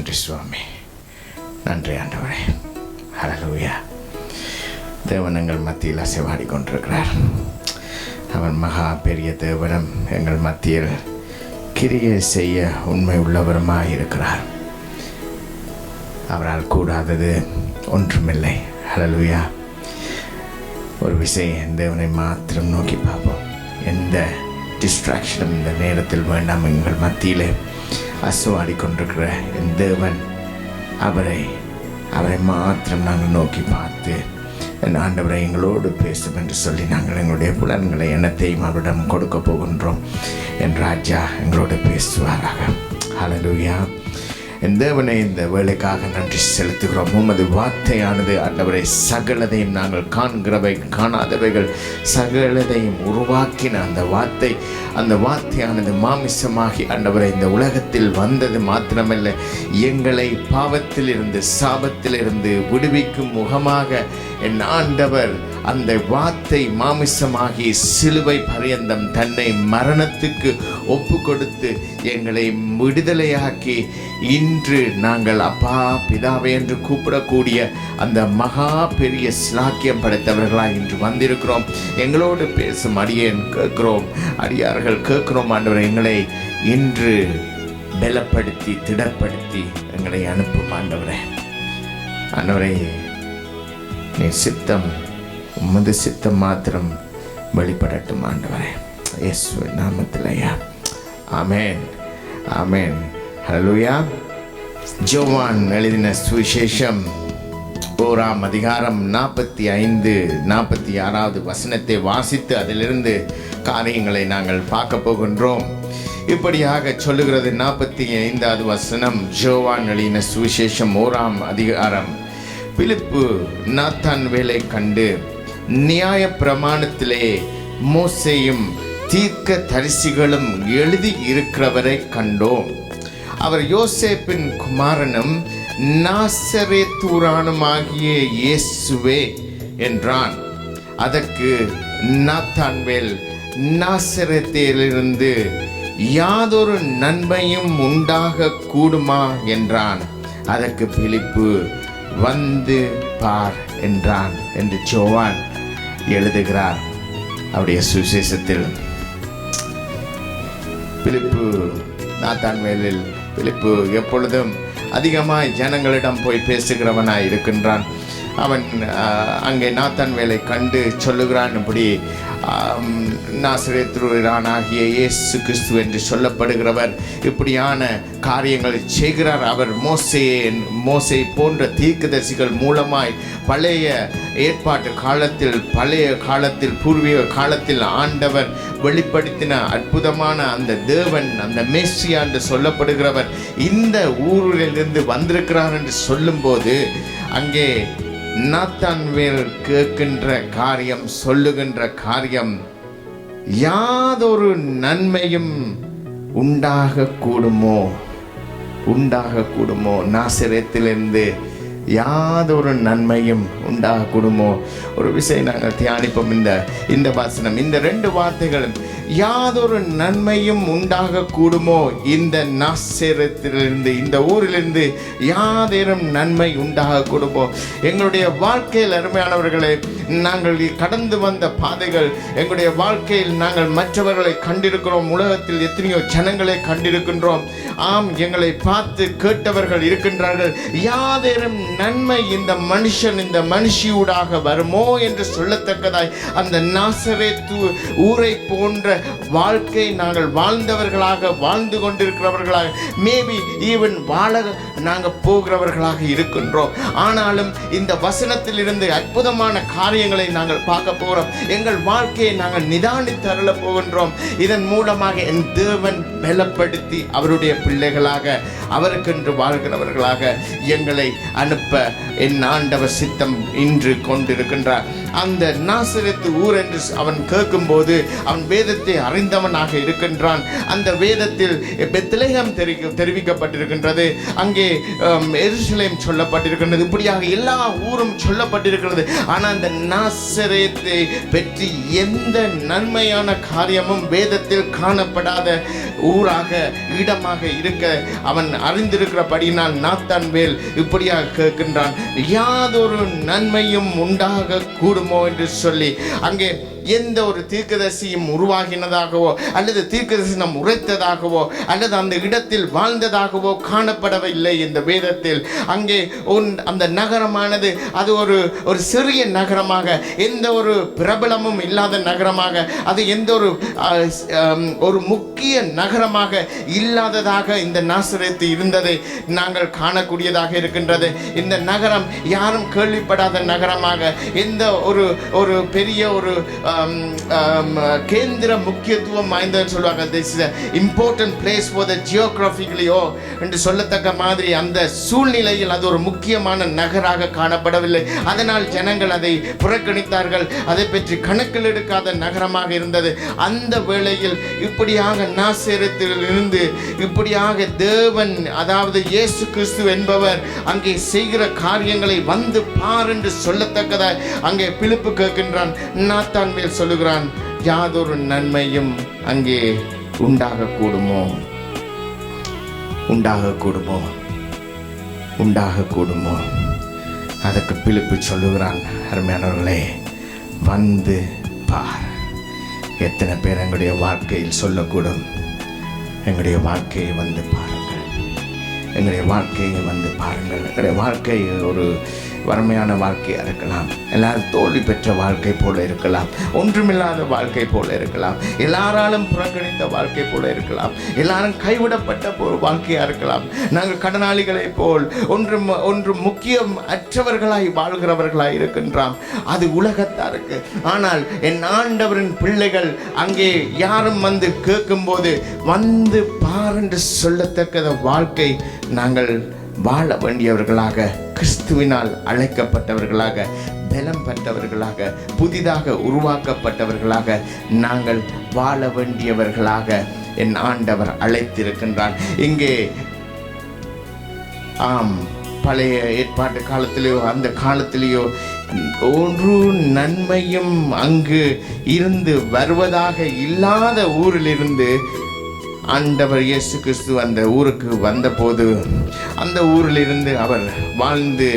நன்றி சுவாமி, நன்றி ஆண்டவரே. ஹல்லேலூயா. தேவன் எங்கள் மத்தியில் அசைவாடி கொண்டிருக்கிறார். அவன் மகா பெரிய தேவனும் எங்கள் மத்தியில் கிரியை செய்ய உண்மை உள்ளவருமாய் இருக்கிறார். அவரால் கூடாதது ஒன்றுமில்லை. ஹல்லேலூயா. ஒரு விஷயம், தேவனை மாத்திரம் நோக்கி பார்ப்போம். எந்த டிஸ்ட்ராக்ஷனும் இந்த நேரத்தில் வேண்டாம். எங்கள் மத்தியிலே அசைவாடி கொண்டிருக்கிற என் தேவன், அவரை மாத்திரம் நாங்கள் நோக்கி பார்த்து, என் ஆண்டவரை எங்களோடு பேசும் என்று சொல்லி நாங்கள் எங்களுடைய புலன்களை எண்ணத்தையும் அவரிடம் கொடுக்க போகின்றோம். என் ராஜா எங்களோடு பேசுவாராக. ஹல்லேலூயா. என் தேவனை இந்த வேலைக்காக நன்றி செலுத்துகிறோம். உமது வார்த்தையானது ஆண்டவரை சகலதையும், நாங்கள் காண்கிறவை காணாதவைகள் சகலதையும் உருவாக்கின அந்த வார்த்தையானது மாமிசமாகி ஆண்டவரை இந்த உலகத்தில் வந்தது மாத்திரமல்ல, எங்களை பாவத்திலிருந்து சாபத்திலிருந்து விடுவிக்கும் முகமாக என் ஆண்டவர் அந்த வார்த்தை மாமிசமாகி சிலுவை பரியந்தம் தன்னை மரணத்துக்கு ஒப்பு கொடுத்து எங்களை விடுதலையாக்கி இன்று நாங்கள் அப்பா பிதாவை என்று கூப்பிடக்கூடிய அந்த மகா பெரிய ஸ்லாக்கியம் படைத்தவர்களாக இன்று வந்திருக்கிறோம். எங்களோடு பேசும் அடியேன் கேட்கிறோம், அடியார்கள் கேட்கிறோம். ஆண்டவரை எங்களை இன்று பலப்படுத்தி திடப்படுத்தி எங்களை அனுப்பும் ஆண்டவரே. ஆண்டவரே, நீ சித்தம், உமது சித்தம் மாத்திரம் வெளிப்படட்டும் ஆண்டவரே, இயேசுவின் நாமத்திலேயா. ஆமென், ஆமென். ஹல்லேலூயா. யோவான் எழுதின சுவிசேஷம் 1ஆம் அதிகாரம் 45-46 வசனத்தை வாசித்து அதிலிருந்து காரியங்களை நாங்கள் பார்க்க போகின்றோம். இப்படியாக சொல்லுகிறது 45வது வசனம். யோவான் எழுதின சுவிசேஷம் 1ஆம் அதிகாரம். பிலிப்பு நாத்தான்வேலை கண்டு, நியாய பிரமாணத்திலே மோசேயும் தீர்க்க தரிசிகளும் எழுதி இருக்கிறவரை கண்டோம். அவர் யோசேப்பின் குமாரனும் நாசரேத்தூரானுமாகிய இயேசுவே என்றான். அதற்கு நாத்தான்வேல், நாசரேத்திலிருந்து யாதொரு நன்மையும் உண்டாக கூடுமா என்றான். அதற்கு பிலிப்பு, வந்து பார் என்றான் என்று யோவான் எழுதுகிறார் அவருடைய சுவிசேஷத்தில். பிலிப்பு நாத்தான்வேலில் பிலிப்பு எப்பொழுதும் அதிகமாய் ஜனங்களிடம் போய் பேசுகிறவனாய் இருக்கின்றான். அவன் அங்கே நாத்தான்வேலை கண்டு சொல்லுகிறான், இப்படி நாசரேத்தூரானாகிய இயேசு கிறிஸ்து என்று சொல்லப்படுகிறவர் இப்படியான காரியங்களை செய்கிறார். அவர் மோசே போன்ற தீர்க்கதரிசிகள் மூலமாய் பழைய ஏற்பாட்டு காலத்தில் பூர்வீக காலத்தில் ஆண்டவர் வெளிப்படுத்தின அற்புதமான அந்த தேவன், அந்த மேசியா என்று சொல்லப்படுகிறவர் இந்த ஊரிலிருந்து வந்திருக்கிறார் என்று சொல்லும்போது அங்கே நாத்தான்வேல் கேட்கின்ற காரியம், சொல்லுகின்ற காரியம், யாதொரு நன்மையும் உண்டாக கூடுமோ, நாசரேத்திலிருந்து யாதொரு நன்மையும் உண்டாகக்கூடுமோ. ஒரு விஷயம் நாங்கள் தியானிப்போம். இந்த வசனம், இந்த 2 வார்த்தைகளும், யாதொரு நன்மையும் உண்டாக கூடுமோ. இந்த நாசரேத்திலிருந்து, இந்த ஊரிலிருந்து யாதேனும் நன்மை உண்டாக கூடுமோ. எங்களுடைய வாழ்க்கையில் அருமையானவர்களே, நாங்கள் கடந்து வந்த பாதைகள், எங்களுடைய வாழ்க்கையில் நாங்கள் மற்றவர்களை கண்டிருக்கிறோம். உலகத்தில் எத்தனையோ ஜனங்களை கண்டிருக்கின்றோம். ஆம், எங்களை பார்த்து கேட்டவர்கள் இருக்கின்றார்கள். யாதேனும் நன்மை இந்த மனுஷன், இந்த மனுஷியூடாக வருமோ என்று சொல்லத்தக்கதாய் அந்த நாசரேத்து ஊரை போன்ற வாழ்க்கை நாங்கள் வாழ்ந்து கொண்டிருக்கிறவர்களாக, மேபி ஈவன் வாழ நாங்கள் போகிறவர்களாக இருக்கின்றோம். ஆனாலும் இந்த வசனத்தில் இருந்து அற்புதமான காரியங்களை நாங்கள் பார்க்க போகிறோம். எங்கள் வாழ்க்கையை நாங்கள் நிதானித்து அருள போகின்றோம். இதன் மூலமாக என் தேவன் பலப்படுத்தி அவருடைய பிள்ளைகளாக, அவருக்கென்று வாழ்கிறவர்களாக எங்களை அனுப்ப என் ஆண்டவர் சித்தம் இன்று கொண்டிருக்கின்றார். அந்த நாசரேத்து ஊர் என்று அவன் கேட்கும்போது அவன் வேதத்தை அறிந்தவனாக இருக்கின்றான். அந்த வேதத்தில் பெத்லெகேம் தெரிவிக்கப்பட்டிருக்கின்றது, அங்கே எருசலேம் சொல்லப்பட்டிருக்கின்றது, இப்படியாக எல்லா ஊரும் சொல்லப்பட்டிருக்கிறது. ஆனால் அந்த நாசரேத்தை பற்றி எந்த நன்மையான காரியமும் வேதத்தில் காணப்படாத ஊராக இடமாக இருக்க அவன் அறிந்திருக்கிறபடியினால் நாத்தான்வேல் இப்படியாக கேட்கின்றான், யாதொரு நன்மையும் உண்டாக கூடுமோ என்று சொல்லி. அங்கே எந்த ஒரு தீர்க்கதரிசியும் உருவாகினதாகவோ அல்லது தீர்க்கதரிசனம் உரைத்ததாகவோ அல்லது அந்த இடத்தில் வாழ்ந்ததாகவோ காணப்படவில்லை இந்த வேதத்தில். அங்கே அந்த நகரமானது அது ஒரு சிறிய நகரமாக, எந்த ஒரு பிரபலமும் இல்லாத நகரமாக, அது எந்த ஒரு முக்கிய நகரமாக இல்லாததாக இந்த நாசரேத்து இருந்ததை நாங்கள் காணக்கூடியதாக இருக்கின்றது. இந்த நகரம் யாரும் கேள்விப்படாத நகரமாக, எந்த ஒரு பெரிய ஒரு கேந்திர முக்கியத்துவம் வாய்ந்ததுன்னு சொல்லுவாங்க. this is an important place for the geographically என்று சொல்லத்தக்க மாதிரி அந்த சூழ்நிலையில் அது ஒரு முக்கியமான நகராக காணப்படவில்லை. அதனால் ஜனங்கள் அதை புறக்கணித்தார்கள். அதை பற்றி கணக்கில் எடுக்காத நகரமாக இருந்தது. அந்த வேளையில் இப்படியாக நாசரேத்திலிருந்து இப்படியாக தேவன், அதாவது இயேசு கிறிஸ்து என்பவர் அங்கே செய்கிற காரியங்களை வந்து பார் என்று சொல்லத்தக்கதாய் அங்கே பிலிப்பு கேட்கின்றான். நாத்தான்வேல் சொல்லுகிறான், யாதொரு நன்மையும் அங்கே உண்டாகக்கூடுமோ, உண்டாகக்கூடுமோ, உண்டாகக்கூடுமோ. அதற்கு பிலிப்பு சொல்லுகிறான், அருமையானவர்களே, வந்து பார். எத்தனை பேர் எங்களுடைய வாழ்க்கையில் சொல்லக்கூடும், எங்களுடைய வாழ்க்கையை வந்து பாருங்கள், எங்களுடைய வாழ்க்கையை வந்து பாருங்கள். எங்களுடைய வாழ்க்கை ஒரு வறுமையான வாழ்க்கையாக இருக்கலாம், எல்லாரும் தோல்வி பெற்ற வாழ்க்கை போல இருக்கலாம், ஒன்றுமில்லாத வாழ்க்கை போல இருக்கலாம், எல்லாராலும் புறக்கணித்த வாழ்க்கை போல இருக்கலாம், எல்லாரும் கைவிடப்பட்ட ஒரு வாழ்க்கையாக இருக்கலாம். நாங்கள் கடனாளிகளை போல் ஒன்று முக்கியம் அற்றவர்களாய் வாழ்கிறவர்களாய் இருக்கின்றோம். அது உலகத்தாருக்கு. ஆனால் என் ஆண்டவரின் பிள்ளைகள் அங்கே யாரும் வந்து கேட்கும்போது வந்து பார் என்று சொல்லத்தக்க வாழ்க்கை நாங்கள் வாழ வேண்டியவர்களாக, கிறிஸ்துவினால் அழைக்கப்பட்டவர்களாக, பலம் பெற்றவர்களாக, புதிதாக உருவாக்கப்பட்டவர்களாக நாங்கள் வாழ வேண்டியவர்களாக என் ஆண்டவர் அழைத்திருக்கின்றார். இங்கே பழைய ஏற்பாட்டு காலத்திலேயோ அந்த காலத்திலேயோ ஒரு நன்மையும் அங்கு இருந்து வருவதாக இல்லாத ஊரிலிருந்து ஆண்டவர் இயேசு கிறிஸ்து அந்த ஊருக்கு வந்தபோது அந்த ஊரிலிருந்து அவர் வாழ்ந்து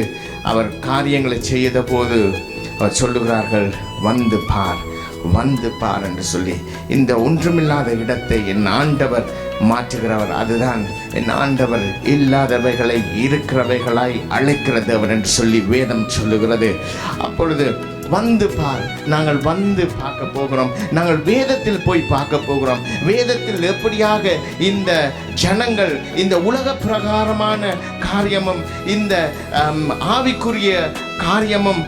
அவர் காரியங்களை செய்த போது அவர் சொல்லுகிறார்கள், வந்து பார், வந்து பார் என்று சொல்லி. இந்த ஒன்றுமில்லாத இடத்தை என் ஆண்டவர் மாற்றுகிறவர். அதுதான் என் ஆண்டவர் இல்லாதவைகளை இருக்கிறவைகளாய் அழைக்கிற தேவன் என்று சொல்லி வேதம் சொல்லுகிறது. அப்பொழுது வந்து பார், நாங்கள் வந்து பார்க்க போகிறோம். நாங்கள் வேதத்தில் போய் பார்க்க போகிறோம். வேதத்தில் எப்படியாக இந்த ஜனங்கள் இந்த உலக பிரகாரமான காரியமும் இந்த ஆவிக்குரிய காரியமும்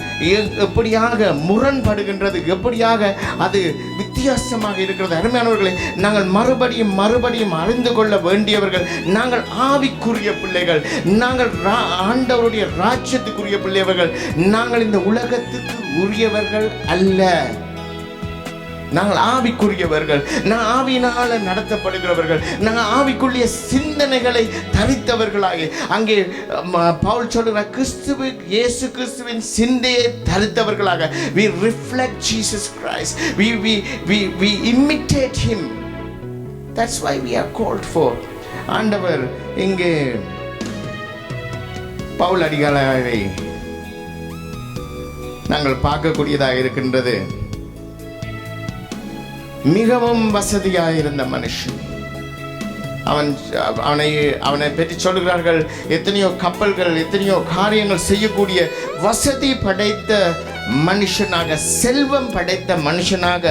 எப்படியாக முரண்படுகின்றது, எப்படியாக அது வித்தியாசமாக இருக்கிறது. அருமையானவர்களே, நாங்கள் மறுபடியும் அறிந்து கொள்ள வேண்டியவர்கள். நாங்கள் ஆவிக்குரிய பிள்ளைகள், நாங்கள் ஆண்டவருடைய ராஜ்யத்துக்குரிய பிள்ளைகள். நாங்கள் இந்த உலகத்துக்கு உரியவர்கள் அல்ல. நாங்கள் ஆவிக்குரியவர்கள், நான் ஆவியினால நடத்தப்படுகிறவர்கள், நாங்கள் ஆவிக்குரிய சிந்தனைகளை தரித்தவர்களாக. அங்கே பவுல் சொல்லுகிற இயேசு கிறிஸ்துவின் சிந்தையை தரித்தவர்களாக. we reflect Jesus Christ, we imitate him. That's why we are called for. ஆண்டவர் இங்கே பவுல் அடிகளாரை நாங்கள் பார்க்கக்கூடியதாக இருக்கின்றது. மிகவும் வசதியாயிருந்த மனுஷன். அவனை பற்றி சொல்லுகிறார்கள், எத்தனையோ கப்பல்கள், எத்தனையோ காரியங்கள் செய்யக்கூடிய வசதி படைத்த மனுஷனாக, செல்வம் படைத்த மனுஷனாக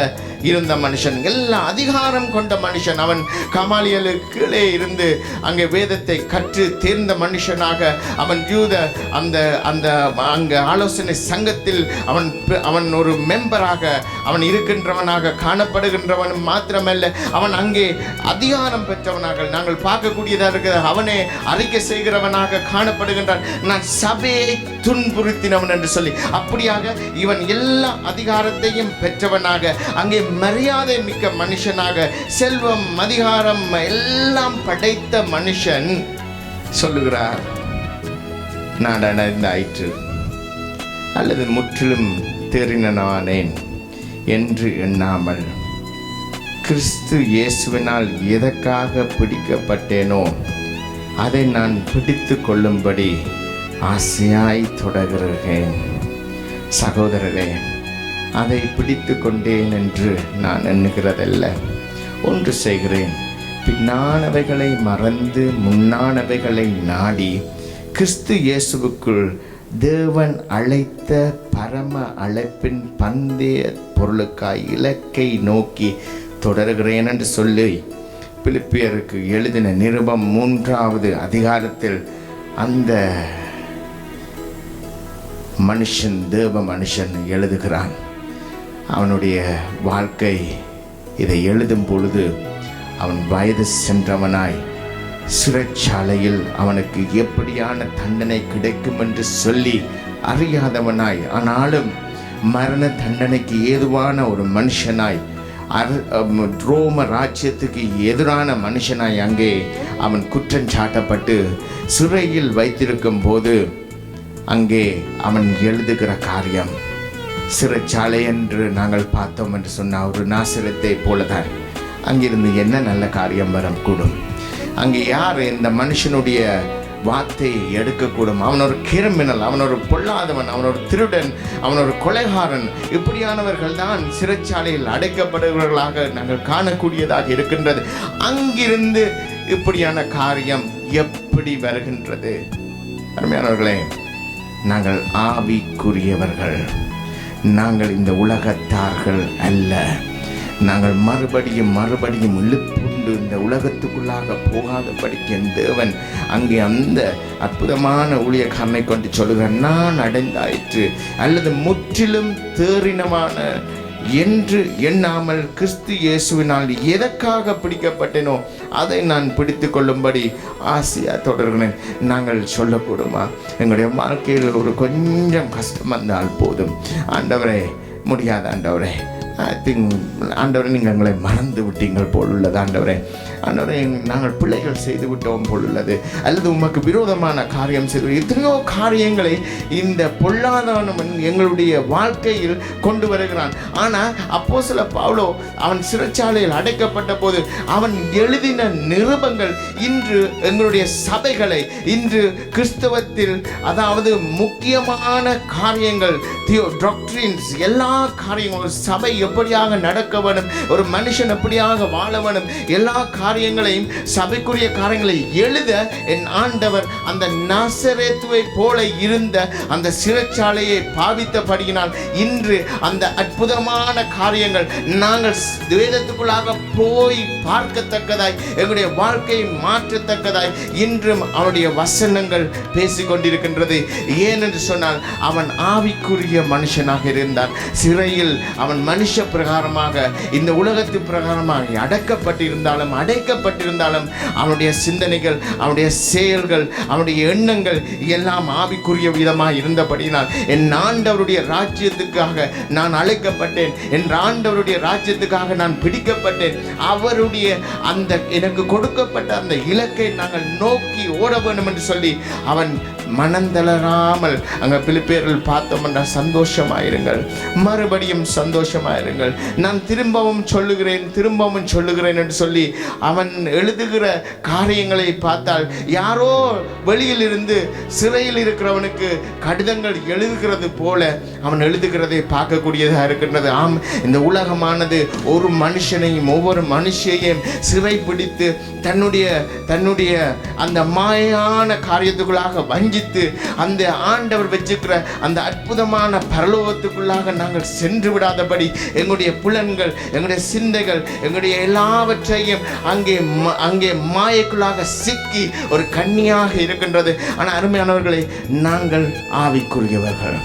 இருந்த மனுஷன், எல்லா அதிகாரம் கொண்ட மனுஷன். அவன் கமாலியலுக்கு கீழே இருந்து அங்கே வேதத்தை கற்று தேர்ந்த மனுஷனாக அவன் யூத அந்த அங்கே ஆலோசனை சங்கத்தில் அவன் ஒரு மெம்பராக அவன் இருக்கின்றவனாக காணப்படுகின்றவன் மாத்திரமல்ல, அவன் அங்கே அதிகாரம் பெற்றவனாக நாங்கள் பார்க்கக்கூடியதாக இருக்கிற அவனே அறிக்கை செய்கிறவனாக காணப்படுகின்றான். நான் சபையை துன்புறுத்தினவன் என்று சொல்லி, அப்படியாக இவன் எல்லா அதிகாரத்தையும் பெற்றவனாக, அங்கே மரியாதை மிக்க மனுஷனாக, செல்வம் அதிகாரம் எல்லாம் படைத்த மனுஷன் சொல்லுகிறார், நான் அடைந்தாயிற்று அல்லது முற்றிலும் தேறினானேன் என்று எண்ணாமல் கிறிஸ்து இயேசுவினால் எதற்காக பிடிக்கப்பட்டேனோ அதை நான் பிடித்து கொள்ளும்படி ஆசையாய் தொடர்கிறேன். சகோதரரே, அதை பிடித்து கொண்டேன் என்று நான் எண்ணுகிறதல்ல, ஒன்று செய்கிறேன், பின்னானவைகளை மறந்து முன்னானவைகளை நாடி கிறிஸ்து இயேசுவுக்குள் தேவன் அழைத்த பரம அழைப்பின் பந்தய பொருளுக்காய் இலக்கை நோக்கி தொடர்கிறேன் என்று சொல்லி பிலிப்பியருக்கு எழுதின நிருபம் 3வது அதிகாரத்தில் அந்த மனுஷன், தேவ மனுஷன் எழுதுகிறான். அவனுடைய வாழ்க்கை இதை எழுதும் பொழுது அவன் வயது சென்றவனாய் சிறைச்சாலையில் அவனுக்கு எப்படியான தண்டனை கிடைக்கும் என்று சொல்லி அறியாதவனாய், ஆனாலும் மரண தண்டனைக்கு ஏதுவான ஒரு மனுஷனாய், ரோம ராஜ்யத்துக்கு எதிரான மனுஷனாய் அங்கே அவன் குற்றம் சாட்டப்பட்டு சிறையில் வைத்திருக்கும் போது அங்கே அவன் எழுதுகிற காரியம், சிறைச்சாலை என்று நாங்கள் பார்த்தோம் என்று சொன்ன ஒரு நாசிரத்தை போலதான் அங்கிருந்து என்ன நல்ல காரியம் வரக்கூடும்? அங்கே யார் இந்த மனுஷனுடைய வார்த்தை எடுக்கக்கூடும்? அவன் ஒரு கிரிமினல், அவன் ஒரு பொல்லாதவன், அவன் ஒரு திருடன், அவன் ஒரு கொலைகாரன். இப்படியானவர்கள் தான் சிறைச்சாலையில் அடைக்கப்படுகிறவர்களாக நாங்கள் காணக்கூடியதாக இருக்கின்றது. அங்கிருந்து இப்படியான காரியம் எப்படி வருகின்றது? அருமையானவர்களே, நாங்கள் ஆவிக்குரியவர்கள், நாங்கள் இந்த உலகத்தார்கள் அல்ல. நாங்கள் மறுபடியும் இழுப்புண்டு இந்த உலகத்துக்குள்ளாக போகாதபடிக்கு என் தேவன் அங்கே அந்த அற்புதமான ஊழியக்காரனை கொண்டு சொல்லுகிறார், நான் அடைந்தாயிற்று அல்லது முற்றிலும் தேறினமான என்று எண்ணாமல் கிறிஸ்து இயேசுவினால் எதற்காக பிடிக்கப்பட்டேனோ அதை நான் பிடித்து கொள்ளும்படி ஆசையா தொடர்கிறேன். நாங்கள் சொல்லக்கூடுமா? எங்களுடைய வாழ்க்கையில் ஒரு கொஞ்சம் கஷ்டம் வந்தால் போதும், ஆண்டவரே முடியாத ஆண்டவரே, ஆண்டவரே நீங்கள் எங்களை மறந்து விட்டீங்கள் போல் உள்ளது, ஆண்டவரே ஆண்டவரே நாங்கள் பிள்ளைகள் செய்து விட்டோம் போல் உள்ளது, அல்லது உமக்கு விரோதமான காரியம் செய்து எத்தனையோ காரியங்களை இந்த பொல்லாதவன் எங்களுடைய வாழ்க்கையில் கொண்டு வருகிறான். ஆனால் அப்போஸ்தலர் பவுல் அவன் சிறைச்சாலையில் அடைக்கப்பட்ட போது அவன் எழுதின நிருபங்கள் இன்று எங்களுடைய சபைகளை, இன்று கிறிஸ்தவத்தில் அதாவது முக்கியமான காரியங்கள், டாக்ட்ரின்ஸ், எல்லா காரியங்களும், சபை எப்படியாக நடக்க வேணும், ஒரு மனுஷன் எப்படியாக வாழ வேணும், எல்லா காரியங்களையும் சபைக்குரிய காரியங்களை எழுத என் ஆண்டவர் அந்த நாசரேத்துவை போல இருந்த அந்த சிறைச்சாலையை பாவித்தபடியினால் இன்று அந்த அற்புதமான காரியங்கள் நாங்கள் வேதத்துக்குள்ளாக போய் பார்க்கத்தக்கதாய், எங்களுடைய வாழ்க்கையை மாற்றத்தக்கதாய் இன்றும் அவனுடைய வசனங்கள் பேசிக் கொண்டிருக்கின்றது. ஏனென்று சொன்னால் அவன் ஆவிக்குரிய மனுஷனாக இருந்தான். சிறையில் அவன் மனுஷ பிரகாரமாக, இந்த உலகத்து பிரகாரமாக அடைக்கப்பட்டிருந்தாலும் அவனுடைய சிந்தனைகள், அவனுடைய செயல்கள், அவனுடைய எண்ணங்கள் எல்லாம் ஆவிக்குரிய விதமாக இருந்தபடினால் என் ஆண்டவருடைய ராஜ்யத்துக்காக நான் அழைக்கப்பட்டேன், என் ஆண்டவருடைய ராஜ்யத்துக்காக நான் பிடிக்கப்பட்டேன். அவருடைய அந்த எனக்கு கொடுக்கப்பட்ட அந்த இலக்கை நாங்கள் நோக்கி ஓட வேண்டும் என்று சொல்லி அவன் மனந்தளராமல், அங்கே பிலிப்பியரில் பார்த்தோம் என்றால் சந்தோஷமாயிருங்கள், மறுபடியும் சந்தோஷமாயிருங்கள், நான் திரும்பவும் சொல்லுகிறேன் என்று சொல்லி அவன் எழுதுகிற காரியங்களை பார்த்தால் யாரோ வெளியில் இருந்து சிறையில் இருக்கிறவனுக்கு கடிதங்கள் எழுதுகிறது போல அவன் எழுதுகிறதை பார்க்கக்கூடியதாக இருக்கின்றது. ஆம், இந்த உலகமானது ஒரு மனுஷனையும் ஒவ்வொரு மனுஷையும் சிறை பிடித்து தன்னுடைய அந்த மாயான காரியத்துக்குள்ளாக வஞ்சித்து அந்த ஆண்டவர் வச்சிருக்கிற அந்த அற்புதமான பரலோகத்துக்குள்ளாக நாங்கள் சென்று விடாதபடி எங்களுடைய புலன்கள், எங்களுடைய சிந்தைகள், எங்களுடைய எல்லாவற்றையும் அங்கே மாயக்குள்ளாக சிக்கி ஒரு கன்னியாக இருக்கின்றது. ஆனால் அருமையானவர்களை, நாங்கள் ஆவிக்குரியவர்கள்,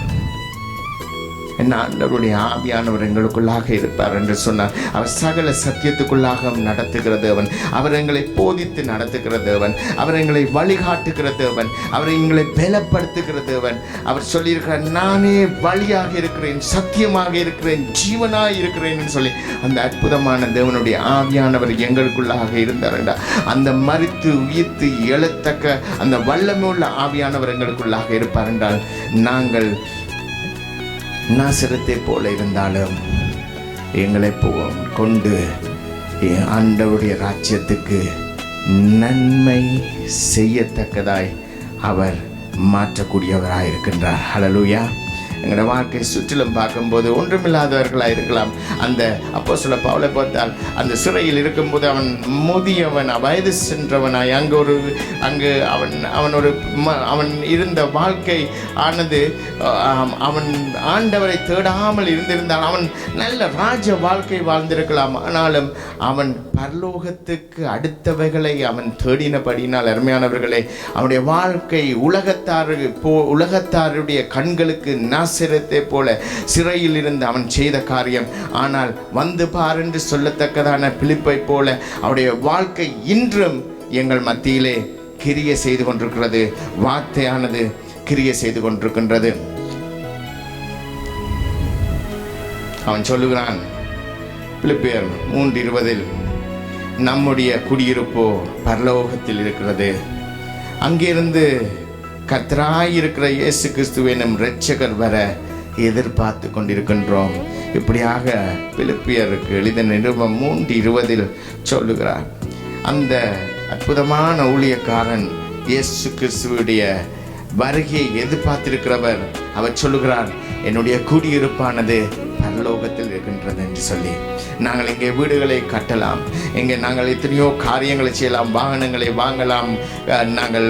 என் ஆண்டவருடைய ஆவியானவர் எங்களுக்குள்ளாக இருப்பார் என்று சொன்னார். அவர் சகல சத்தியத்துக்குள்ளாக நடத்துகிற தேவன், அவர் எங்களை போதித்து நடத்துகிற தேவன், அவர் எங்களை வழிகாட்டுகிற தேவன், அவர் எங்களை பலப்படுத்துகிற தேவன். அவர் சொல்லியிருக்கிறார், நானே வழியாக இருக்கிறேன், சத்தியமாக இருக்கிறேன், ஜீவனாக இருக்கிறேன் என்று சொல்லி அந்த அற்புதமான தேவனுடைய ஆவியானவர் எங்களுக்குள்ளாக இருந்தார் என்றார். அந்த மரித்து உயிர்த்து எழத்தக்க அந்த வல்லமை உள்ள ஆவியானவர் எங்களுக்குள்ளாக இருப்பார் என்றால், நாங்கள் நாசரத்தை போல இருந்தாலும் எங்களை கொண்டு ஆண்டவருடைய ராஜ்யத்துக்கு நன்மை செய்யத்தக்கதாய் அவர் மாற்றக்கூடியவராக இருக்கின்றார். ஹல்லேலூயா. எங்களோட வாழ்க்கை சுற்றிலும் பார்க்கும்போது ஒன்றுமில்லாதவர்களாக இருக்கலாம். அந்த அப்போஸ்தலன் பவுலை பார்த்தால் அந்த சிறையில் இருக்கும்போது அவன் முதியவன், வயது சென்றவனாய் அவன் இருந்த வாழ்க்கை ஆனது, அவன் ஆண்டவரை தேடாமல் இருந்திருந்தான். அவன் நல்ல ராஜ வாழ்க்கை வாழ்ந்திருக்கலாம். ஆனாலும் அவன் பரலோகத்துக்கு அடுத்தவைகளை அவன் தேடினபடினால், அருமையானவர்களே, அவனுடைய வாழ்க்கை உலகத்தாருடைய கண்களுக்கு நாசரத்தை போல சிறையில் இருந்து அவன் செய்த காரியம். ஆனால் வந்து பார் என்று சொல்லத்தக்கதான பிலிப்பை போல அவருடைய வாழ்க்கை இன்றும் எங்கள் மத்தியிலே கிரியை செய்து கொண்டிருக்கிறது. வார்த்தையானது கிரியை செய்து கொண்டிருக்கின்றது. அவன் சொல்லுகிறான் பிலிப்பியர் 3:20, நம்முடைய குடியிருப்போ பரலோகத்தில் இருக்கிறது, அங்கிருந்து கர்த்தராயிருக்கிற இயேசு கிறிஸ்துவை நம் இரட்சகர் வர எதிர்பார்த்து கொண்டிருக்கின்றோம். இப்படியாக பிலிப்பியருக்கு எழுதின நிருபம் 3:20 சொல்லுகிறார். அந்த அற்புதமான ஊழியக்காரன் இயேசு கிறிஸ்துவுடைய வருகையை எதிர்பார்த்திருக்கிறவர். அவர் சொல்லுகிறார், என்னுடைய குடியிருப்பானது பரலோகத்தில் இருக்கின்றது என்று சொல்லி. நாங்கள் இங்கே வீடுகளை கட்டலாம், இங்கே நாங்கள் எத்தனையோ காரியங்களை செய்யலாம், வாகனங்களை வாங்கலாம், நாங்கள்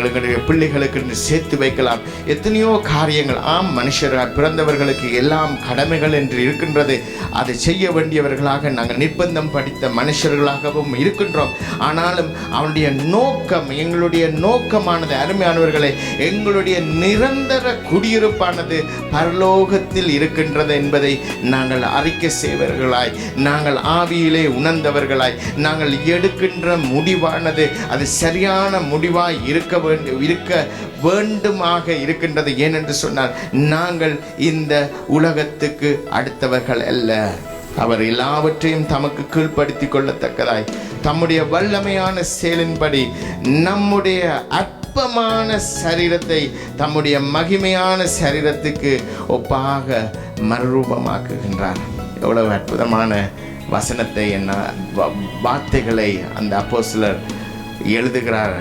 எங்களுடைய பிள்ளைகளுக்கு சேர்த்து வைக்கலாம், எத்தனையோ காரியங்கள். ஆம், மனுஷராக பிறந்தவர்களுக்கு எல்லாம் கடமைகள் என்று இருக்கின்றது. அதை செய்ய வேண்டியவர்களாக நாங்கள் நிர்பந்தம் படித்த மனுஷர்களாகவும் இருக்கின்றோம். ஆனாலும் அவனுடைய நோக்கம், எங்களுடைய நோக்கமானது, அருமையானவர்களை, எங்களுடைய நிரந்தர குடியிருப்பானது பரலோகத்தில் இருக்கின்றது என்பதை நாங்கள் அறிக்கை செய்வர்களாய், நாங்கள் ஆவியிலே உணர்ந்தவர்களாய், நாங்கள் எடுக்கின்ற முடிவானது அது சரியான முடிவாய் இருக்க வேண்டுமாக இருக்கின்றது. ஏனென்று சொன்னால், நாங்கள் இந்த உலகத்துக்கு அடுத்தவர்கள் அல்ல. அவர் எல்லாவற்றையும் தமக்கு கீழ்ப்படுத்திக் கொள்ளத்தக்கதாய் தம்முடைய வல்லமையான செயலின்படி நம்முடைய அற்பமான சரீரத்தை தம்முடைய மகிமையான சரீரத்துக்கு ஒப்பாக மறுரூபமாக்குகின்றார். எவ்வளவு அற்புதமான வசனத்தை, என்ன வார்த்தைகளை அந்த அப்போஸ்தலர் எழுதுகிறார்.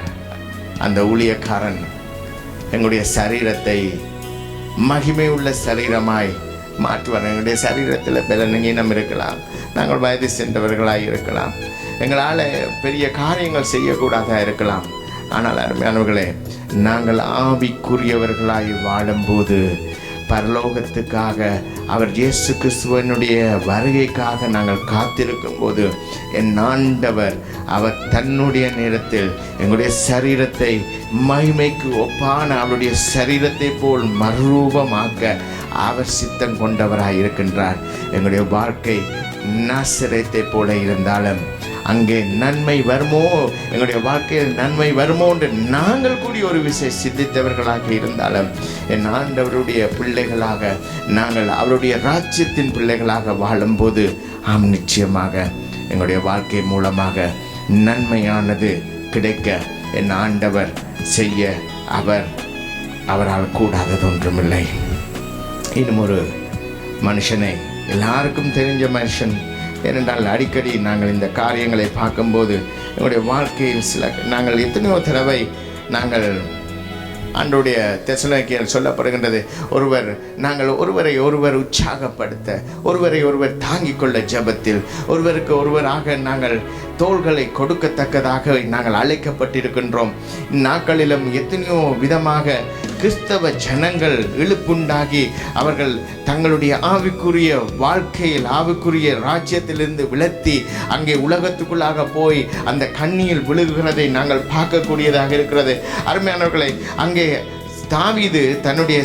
அந்த ஊழியக்காரன் எங்களுடைய சரீரத்தை மகிமை உள்ள சரீரமாய் மாற்றுவார். எங்களுடைய சரீரத்தில் பலவீனம் இருக்கலாம், நாங்கள் வயது சென்றவர்களாய் இருக்கலாம், எங்களால் பெரிய காரியங்கள் செய்யக்கூடாதா இருக்கலாம். ஆனால் அருமையானவர்களே, நாங்கள் ஆவிக்குரியவர்களாய் வாழும்போது பரலோகத்துக்காக, அவர் இயேசு கிறிஸ்துவனுடைய வருகைக்காக நாங்கள் காத்திருக்கும் போது, என் ஆண்டவர் அவர் தன்னுடைய நேரத்தில் எங்களுடைய சரீரத்தை மகிமைக்கு ஒப்பான அவருடைய சரீரத்தை போல் மறுரூபமாக்க அவர் சித்தம் கொண்டவராய் இருக்கின்றார். எங்களுடைய வாழ்க்கை நாசரேத்தை போல இருந்தாலும் அங்கே நன்மை வருமோ, எங்களுடைய வாழ்க்கையில் நன்மை வருமோ என்று நாங்கள் கூடி ஒரு விஷயம் சிந்தித்தவர்களாக இருந்தாலும், என் ஆண்டவருடைய பிள்ளைகளாக நாங்கள் அவருடைய ராஜ்யத்தின் பிள்ளைகளாக வாழும்போது, ஆம், நிச்சயமாக எங்களுடைய வாழ்க்கை மூலமாக நன்மையானது கிடைக்க என் ஆண்டவர் செய்ய அவரால் கூடாதது ஒன்றுமில்லை. இன்னும் ஒரு மனுஷனை, எல்லாருக்கும் தெரிஞ்ச மனுஷன், ஏனென்றால் அடிக்கடி நாங்கள் இந்த காரியங்களை பார்க்கும்போது எங்களுடைய வாழ்க்கையில் நாங்கள் எத்தனையோ தடவை நாங்கள் ஆண்டவருடைய தெசலோனிக்கேயர் சொல்லப்படுகின்றது, நாங்கள் ஒருவரை உற்சாகப்படுத்த, ஒருவர் தாங்கிக் கொள்ள ஜெபத்தில், ஒருவருக்கு ஒருவராக நாங்கள் தோள்களை கொடுக்கத்தக்கதாக நாங்கள் அழைக்கப்பட்டிருக்கின்றோம். இந்நாட்களிலும் எத்தனையோ விதமாக கிறிஸ்தவ ஜனங்கள் இழுப்புண்டாகி அவர்கள் தங்களுடைய ஆவிக்குரிய வாழ்க்கையில், ஆவிக்குரிய ராஜ்யத்திலிருந்து விலத்தி அங்கே உலகத்துக்குள்ளாக போய் அந்த கண்ணியில் விழுகிறதை நாங்கள் பார்க்கக்கூடியதாக இருக்கிறது. அருமையானவர்களை, அங்கே தாவீது தன்னுடைய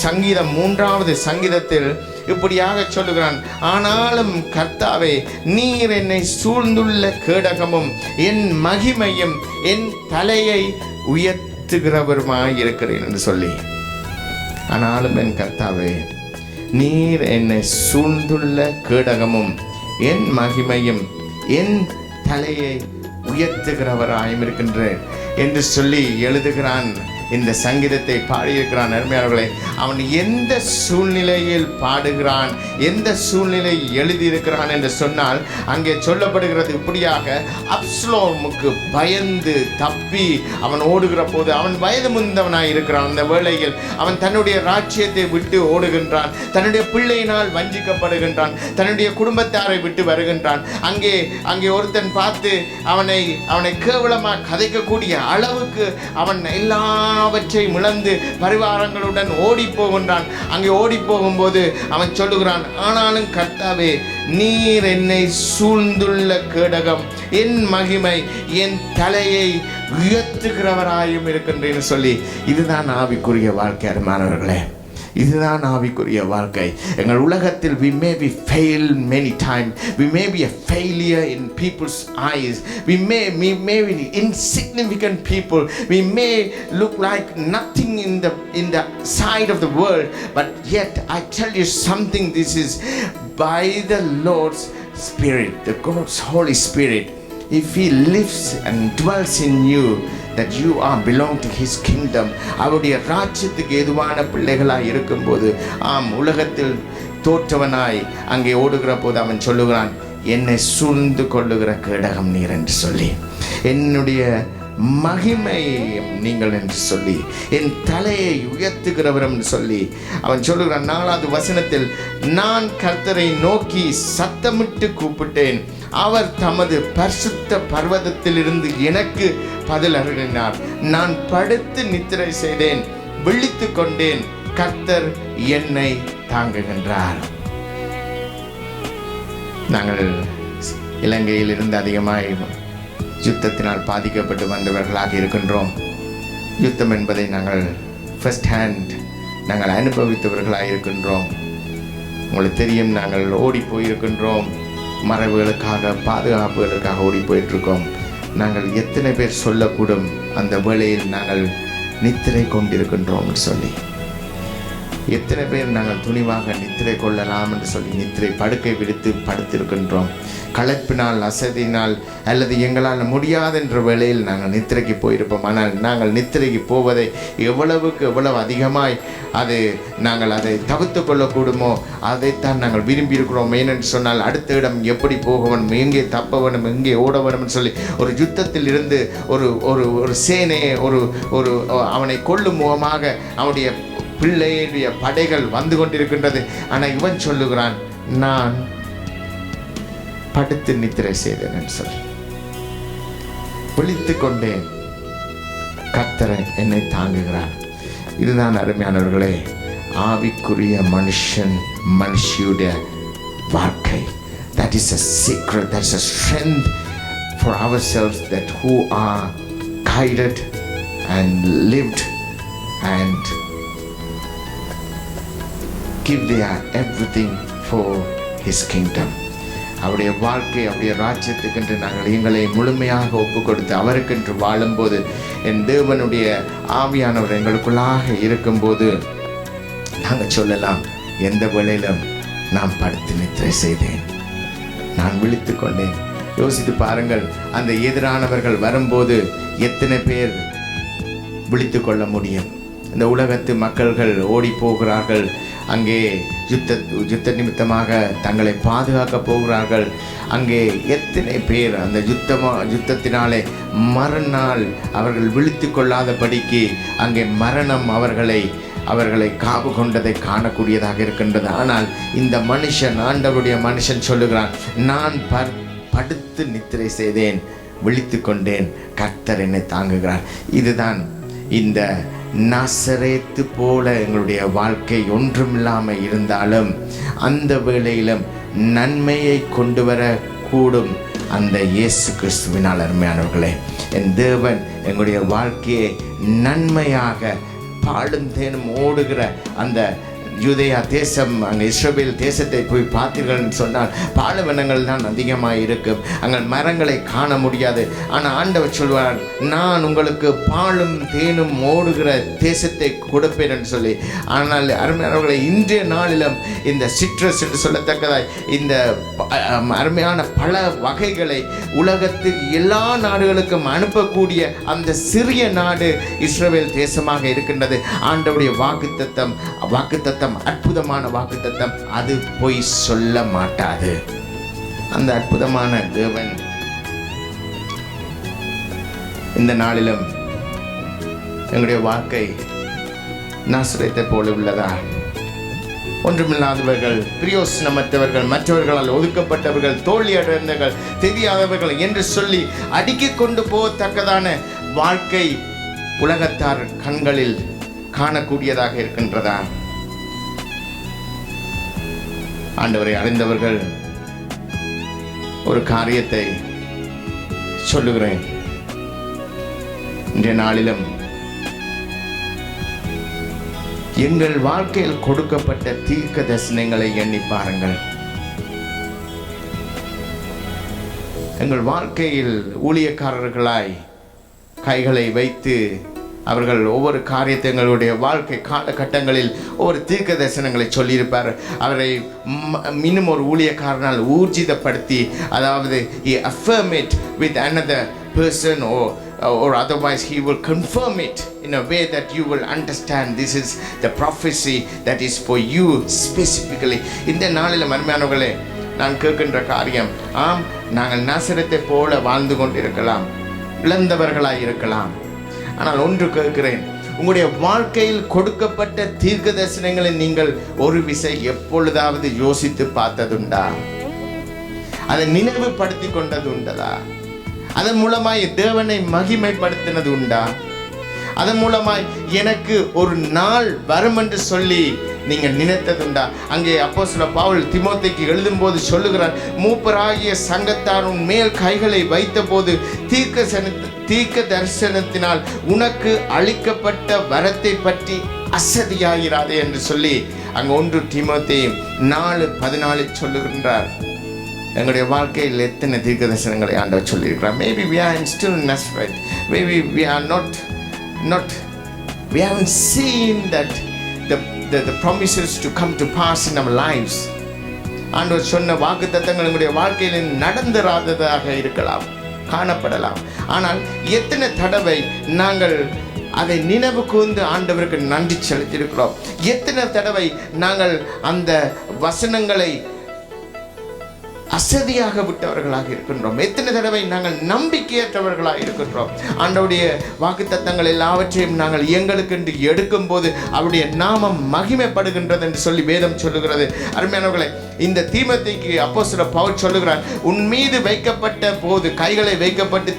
சங்கீதம் 3வது சங்கீதத்தில் இப்படியாக சொல்லுகிறான், ஆனாலும் கர்த்தாவே நீர் என்னை சூழ்ந்துள்ள கேடகமும் என் மகிமையும் என் தலையை உயர்த்துகிறவருமாய் இருக்கிறேன் என்று சொல்லி. ஆனாலும் என் கர்த்தாவே நீர் என்னை சூழ்ந்துள்ள கேடகமும் என் மகிமையும் என் தலையை உயர்த்துகிறவராயும் இருக்கின்றேன் என்று சொல்லி எழுதுகிறான். இந்த சங்கீதத்தை பாடியிருக்கிறான். அருமையானவர்களே, அவன் எந்த சூழ்நிலையில் பாடுகிறான், எந்த சூழ்நிலை எழுதியிருக்கிறான் என்று சொன்னால் அங்கே சொல்லப்படுகிறது இப்படியாக, அப்சலோமுக்கு பயந்து தப்பி அவன் ஓடுகிற போது அவன் வயது முந்தவனாய் இருக்கிறான். அந்த வேளையில் அவன் தன்னுடைய ராஜ்யத்தை விட்டு ஓடுகின்றான், தன்னுடைய பிள்ளையினால் வஞ்சிக்கப்படுகின்றான், தன்னுடைய குடும்பத்தாரை விட்டு வருகின்றான். அங்கே ஒருத்தன் பார்த்து அவனை கேவலமாக கதைக்கக்கூடிய அளவுக்கு அவன் எல்லாவற்றையும் இழந்து பரிவாரங்களுடன் ஓடி போகின்றான். அங்கே ஓடி போகும்போது அவன் சொல்லுகிறான், ஆனாலும் கர்த்தாவே நீர் என்னை சூழ்ந்துள்ள கேடகம் என் மகிமை என் தலையை உயர்த்துகிறவராயும் இருக்கின்றேன்னு சொல்லி. இதுதான் ஆவிக்குரிய வாழ்க்கை. அருமையானவர்களே, இதுதான் ஆவிக்குரிய வாழ்க்கை. எங்கள் உலகத்தில் we may be failed many times, we may be a failure in people's eyes, we may be insignificant people, we may look like nothing in the sight of the world, but yet I tell you something, this is by the Lord's Spirit, the God's Holy Spirit. If He lives and dwells in you, that you are belong to His kingdom, அவருடைய ராஜ்யத்துக்கு ஏதுவான பிள்ளைகளாய் இருக்கும்போது, உலகத்தில் தோற்றவனாய் அங்கே ஓடுகிற போது அவன் சொல்லுகிறான், என்னை சூழ்ந்து கொள்ளுகிற கேடகம் நீர் என்று சொல்லி, என்னுடைய மகிமை நீங்கள் என்று சொல்லி, என் தலையை உயர்த்துகிறவர் என்று சொல்லி அவன் சொல்லுகிறான். 4வது வசனத்தில், நான் கர்த்தரை நோக்கி சத்தமிட்டு கூப்பிட்டேன், அவர் தமது பரிசுத்த பர்வதத்திலிருந்து எனக்கு பதில் அருளினார். நான் படுத்து நித்திரை செய்தேன், விழித்து கொண்டேன், கர்த்தர் என்னை தாங்குகின்றார். நாங்கள் இலங்கையில் இருந்து அதிகமாய் யுத்தத்தினால் பாதிக்கப்பட்டு வந்தவர்களாக இருக்கின்றோம். யுத்தம் என்பதை நாங்கள் ஃபர்ஸ்ட் ஹேண்ட் நாங்கள் அனுபவித்தவர்களாக இருக்கின்றோம். உங்களுக்கு தெரியும், நாங்கள் ஓடி போயிருக்கின்றோம், மறைவுகளுக்காக பாதுகாப்புகளுக்காக ஓடி போயிட்டுருக்கோம். நாங்கள் எத்தனை பேர் சொல்லக்கூடும் அந்த வேளையில் நாங்கள் நித்திரை கொண்டிருக்கின்றோம் சொல்லி. எத்தனை பேர் நாங்கள் துணிவாக நித்திரை கொள்ளலாம் என்று சொல்லி நித்திரை படுக்கை விடுத்து படுத்திருக்கின்றோம். களைப்பினால் அசதியினால் அல்லது எங்களால் முடியாது என்ற வேளையில் நாங்கள் நித்திரைக்கு போயிருப்போம். ஆனால் நாங்கள் நித்திரைக்கு போவதை எவ்வளவு அதிகமாய் நாங்கள் அதை தவிர்த்து கொள்ளக்கூடுமோ அதைத்தான் நாங்கள் விரும்பி இருக்கிறோம். ஏனென்று சொன்னால் அடுத்த இடம் எப்படி போக வேணும், எங்கே தப்ப வேணும், எங்கே ஓட வேணும்னு சொல்லி ஒரு யுத்தத்தில் இருந்து ஒரு சேனையை ஒரு அவனை கொல்லும் முகமாக அவனுடைய பிள்ளையுடைய படைகள் வந்து கொண்டிருக்கின்றது. ஆனால் இவன் சொல்லுகிறான், நான் படுத்து நித்திரை செய்தேன் என்று சொல்லி விழித்து கொண்டேன், கர்த்தர் என்னை தாங்குகிறார். இதுதான் அருமையானவர்களே ஆவிக்குரிய மனுஷியுடைய வாழ்க்கை. That is a secret, that is a strength for ourselves, that who are guided and lived and give their everything for His kingdom. அவருடைய வாழ்க்கை, அவருடைய ராஜ்யத்துக்கென்று நாங்கள் எங்களை முழுமையாக ஒப்பு கொடுத்து அவருக்கென்று வாழும்போது, என் தேவனுடைய ஆவியானவர் எங்களுக்குள்ளாக இருக்கும்போது நாங்கள் சொல்லலாம், எந்த வேளையிலும் நான் படுத்து நித்திரை செய்தேன், நான் விழித்து கொண்டேன். யோசித்து பாருங்கள், அந்த எதிரானவர்கள் வரும்போது எத்தனை பேர் விழித்து கொள்ள முடியும்? இந்த உலகத்து மக்கள்கள் ஓடி போகிறார்கள், அங்கே யுத்த நிமித்தமாக தங்களை பாதுகாக்க போகிறார்கள். அங்கே எத்தனை பேர் அந்த யுத்தத்தினாலே மறுநாள் அவர்கள் விழித்து கொள்ளாதபடிக்கு அங்கே மரணம் அவர்களை காவு கொண்டதை காணக்கூடியதாக இருக்கின்றது. ஆனால் இந்த மனுஷன், ஆண்டவருடைய மனுஷன் சொல்லுகிறான், நான் படுத்து நித்திரை செய்தேன், விழித்து கொண்டேன், கர்த்தர் என்னை தாங்குகிறார். இதுதான் இந்த நாசரேத்து போல எங்களுடைய வாழ்க்கை ஒன்றுமில்லாமல் இருந்தாலும் அந்த வேளையிலும் நன்மையை கொண்டு வர கூடும் அந்த இயேசு கிறிஸ்துவினால். அருமையானவர்களே, என் தேவன் எங்களுடைய வாழ்க்கையை நன்மையாக பாலும் தேனும் ஓடுகிற அந்த யூதேயா தேசம், அங்கே இஸ்ரவேல் தேசத்தை போய் பார்த்தீர்கள் சொன்னால் பாலைவனங்கள் தான் அதிகமாக இருக்கும். அங்கே மரங்களை காண முடியாது. ஆனால் ஆண்டவர் சொல்வார், நான் உங்களுக்கு பாலும் தேனும் ஓடுகிற தேசத்தை கொடுப்பேன் என்று சொல்லி. ஆனால் அருமையானவர்களை, இன்றைய நாளிலும் இந்த சிட்ரஸ் என்று சொல்லத்தக்கதாய் இந்த அருமையான பல வகைகளை உலகத்துக்கு எல்லா நாடுகளுக்கும் அனுப்பக்கூடிய அந்த சிறிய நாடு இஸ்ரவேல் தேசமாக இருக்கின்றது. ஆண்டவருடைய வாக்குத்தத்தம் அற்புதமான வாக்குத்தத்தம், அது போய் சொல்ல மாட்டாது. அந்த அற்புதமான தேவன் இந்த நாளிலும் எங்களுடைய வாழ்க்கை நாசரேத்தை போல உள்ளதா? ஒன்றுமில்லாதவர்கள், பிரயோசனமற்றவர்கள், மற்றவர்களால் ஒதுக்கப்பட்டவர்கள், தோல்வி அடைந்தவர்கள், தெரியாதவர்கள் என்று சொல்லி அடுக்கிக் கொண்டு போகத்தக்கதான வாழ்க்கை உலகத்தார் கண்களில் காணக்கூடியதாக இருக்கின்றதா? ஆண்டவரை அறிந்தவர்கள் ஒரு காரியத்தை சொல்லுகிறேன். இன்றைய நாளிலும் எங்கள் வாழ்க்கையில் கொடுக்கப்பட்ட தீர்க்க தரிசனங்களை எண்ணி பாருங்கள். எங்கள் வாழ்க்கையில் ஊழியக்காரர்களாய் கைகளை வைத்து அவர்கள் ஒவ்வொரு காரியத்தை எங்களுடைய வாழ்க்கை காலகட்டங்களில் ஒவ்வொரு தீர்க்க தரிசனங்களை சொல்லியிருப்பார். அவரை இன்னும் ஒரு ஊழியக்காரனால் ஊர்ஜிதப்படுத்தி, அதாவது he affirm it with another person or otherwise he will confirm it in a way that you will understand this is the prophecy that is for you specifically. இந்த நாளில் அருமையானவர்களே, நான் கேட்கின்ற காரியம், ஆம், நாங்கள் நாசரத்தை போல வாழ்ந்து கொண்டிருக்கலாம், இழந்தவர்களாய் இருக்கலாம். ஆனால் ஒன்று கேட்கிறேன், உங்களுடைய வாழ்க்கையில் கொடுக்கப்பட்ட தீர்க்க தரிசனங்களை நீங்கள் ஒரு விசை எப்பொழுதாவது யோசித்து பார்த்ததுண்டா? அதை நினைவுபடுத்தி கொண்டது உண்டதா? அதன் மூலமாய் தேவனை மகிமைப்படுத்தினது உண்டா? அதன் மூலமாய் எனக்கு ஒரு நாள் வரும் என்று சொல்லி நீங்கள் நினைத்ததுண்டா? அங்கே அப்போஸ்தலர் பவுல் தீமோத்தேயுக்கு எழுதும்போது சொல்லுகிறார், மூப்பராகிய சங்கத்தார் உன் மேல் கைகளை வைத்த போது தீர்க்க தரிசனத்தினால் உனக்கு அளிக்கப்பட்ட வரத்தை பற்றி அசதியாகிறாதே என்று சொல்லி அங்கே 1 தீமோத்தேயு 4:14 சொல்லுகின்றார். எங்களுடைய வாழ்க்கையில் எத்தனை தீர்க்க தரிசனங்களை ஆண்டவர் சொல்லியிருக்கிறார். Maybe we are still in Nazareth. Maybe we are not we haven't seen that the promises to come to pass in our lives. ஆண்டவர் சொன்ன வாக்குத்தத்தங்கள் எங்களுடைய வாழ்க்கையில் நடந்துராததாக இருக்கலாம், காணப்படலாம். ஆனால் எத்தனை தடவை நாங்கள் அதை நினைவு கூர்ந்து ஆண்டவருக்கு நன்றி செலுத்தியிருக்கிறோம்? எத்தனை தடவை நாங்கள் அந்த வசனங்களை அசதியாக விட்டவர்களாக இருக்கின்றோம்? எத்தனை தடவை நாங்கள் நம்பிக்கையற்றவர்களாக இருக்கின்றோம்? ஆண்டவருடைய வாக்குத்தத்தங்கள் எல்லாவற்றையும் நாங்கள் எங்களுக்கு என்று எடுக்கும் போது அவருடைய நாமம் மகிமைப்படுகின்றது என்று சொல்லி வேதம் சொல்லுகிறது. அருமையானவர்களே, இந்த தீமோத்தேயுக்கு அப்போஸ்தலர் பவுல் சொல்லுகிறார், உன் மீது வைக்கப்பட்ட போது கைகளை வைக்கப்பட்டு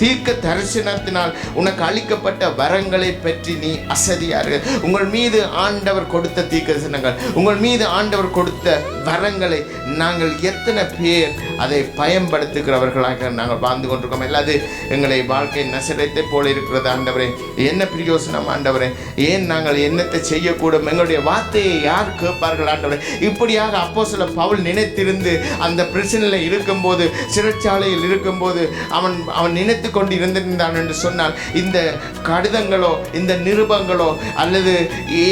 தீர்க்க தரிசனத்தினால் உனக்கு அளிக்கப்பட்ட வரங்களை பற்றி நீ அசதியாரு. உங்கள் மீது ஆண்டவர் கொடுத்த தீர்க்க தரிசனங்கள், உங்கள் மீது ஆண்டவர் கொடுத்த வரங்களை நாங்கள் எத்தனை பேர் அதை பயன்படுத்துகிறவர்களாக நாங்கள் வாழ்ந்து கொண்டிருக்கோம்? இல்லாது எங்களை வாழ்க்கை நசரத்தை போல இருக்கிறது. ஆண்டவரே, என்ன பிரயோசனம் ஆண்டவரே? ஏன் நாங்கள் என்னத்தை செய்யக்கூடும்? எங்களுடைய வார்த்தையை யார் கேட்பார்கள் ஆண்டவரே? இப்படியாக அப்போஸ்தலர் பவுல் நினைத்திருந்து அந்த பிரச்சனையில் இருக்கும்போது, சிறைச்சாலையில் இருக்கும்போது அவன் நினைத்து கொண்டு இருந்திருந்தான் என்று சொன்னால், இந்த கடிதங்களோ இந்த நிருபங்களோ அல்லது